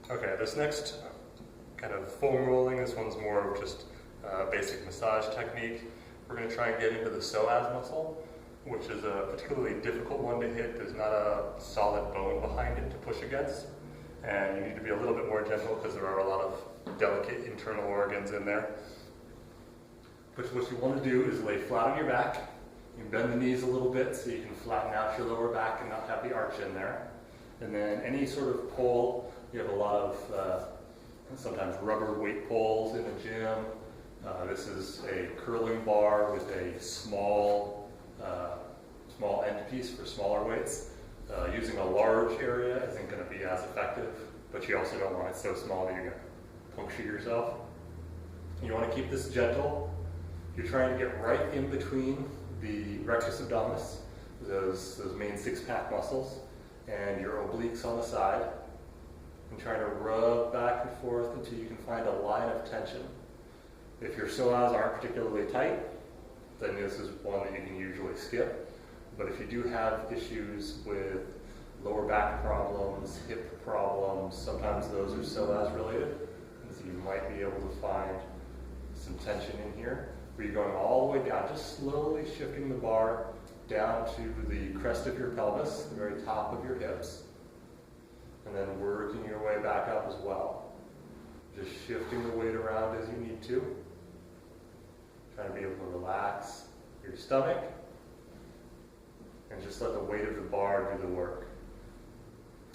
Okay, this next kind of foam rolling, this one's more of just basic massage technique. We're going to try and get into the psoas muscle, which is a particularly difficult one to hit. There's not a solid bone behind it to push against, and you need to be a little bit more gentle because there are a lot of delicate internal organs in there. But what you want to do is lay flat on your back. You can bend the knees a little bit so you can flatten out your lower back and not have the arch in there. And then any sort of pole, you have a lot of sometimes rubber weight poles in the gym. This is a curling bar with a small end piece for smaller weights. Using a large area isn't going to be as effective, but you also don't want it so small that you're going to puncture yourself. You want to keep this gentle. You're trying to get right in between the rectus abdominis, those main six-pack muscles, and your obliques on the side, and trying to rub back and forth until you can find a line of tension. If your psoas aren't particularly tight, then this is one that you can usually skip. But if you do have issues with lower back problems, hip problems, sometimes those are psoas related, and so you might be able to find some tension in here, where you're going all the way down, just slowly shifting the bar down to the crest of your pelvis, the very top of your hips, and then working your way back up as well. Just shifting the weight around as you need to. Trying to be able to relax your stomach, and just let the weight of the bar do the work.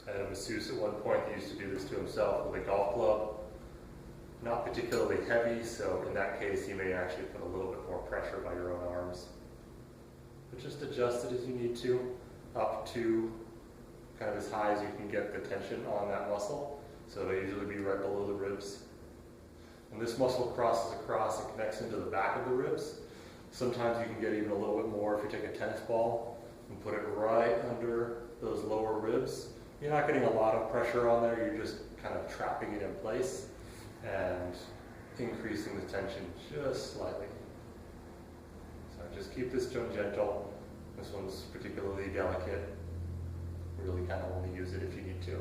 I had a masseuse at one point that used to do this to himself with a golf club. Not particularly heavy, so in that case you may actually put a little bit more pressure by your own arms. But just adjust it as you need to, up to kind of as high as you can get the tension on that muscle. So it'll usually be right below the ribs. When this muscle crosses across and connects into the back of the ribs, sometimes you can get even a little bit more if you take a tennis ball and put it right under those lower ribs. You're not getting a lot of pressure on there, you're just kind of trapping it in place and increasing the tension just slightly. So just keep this gentle. This one's particularly delicate. Really kind of only use it if you need to.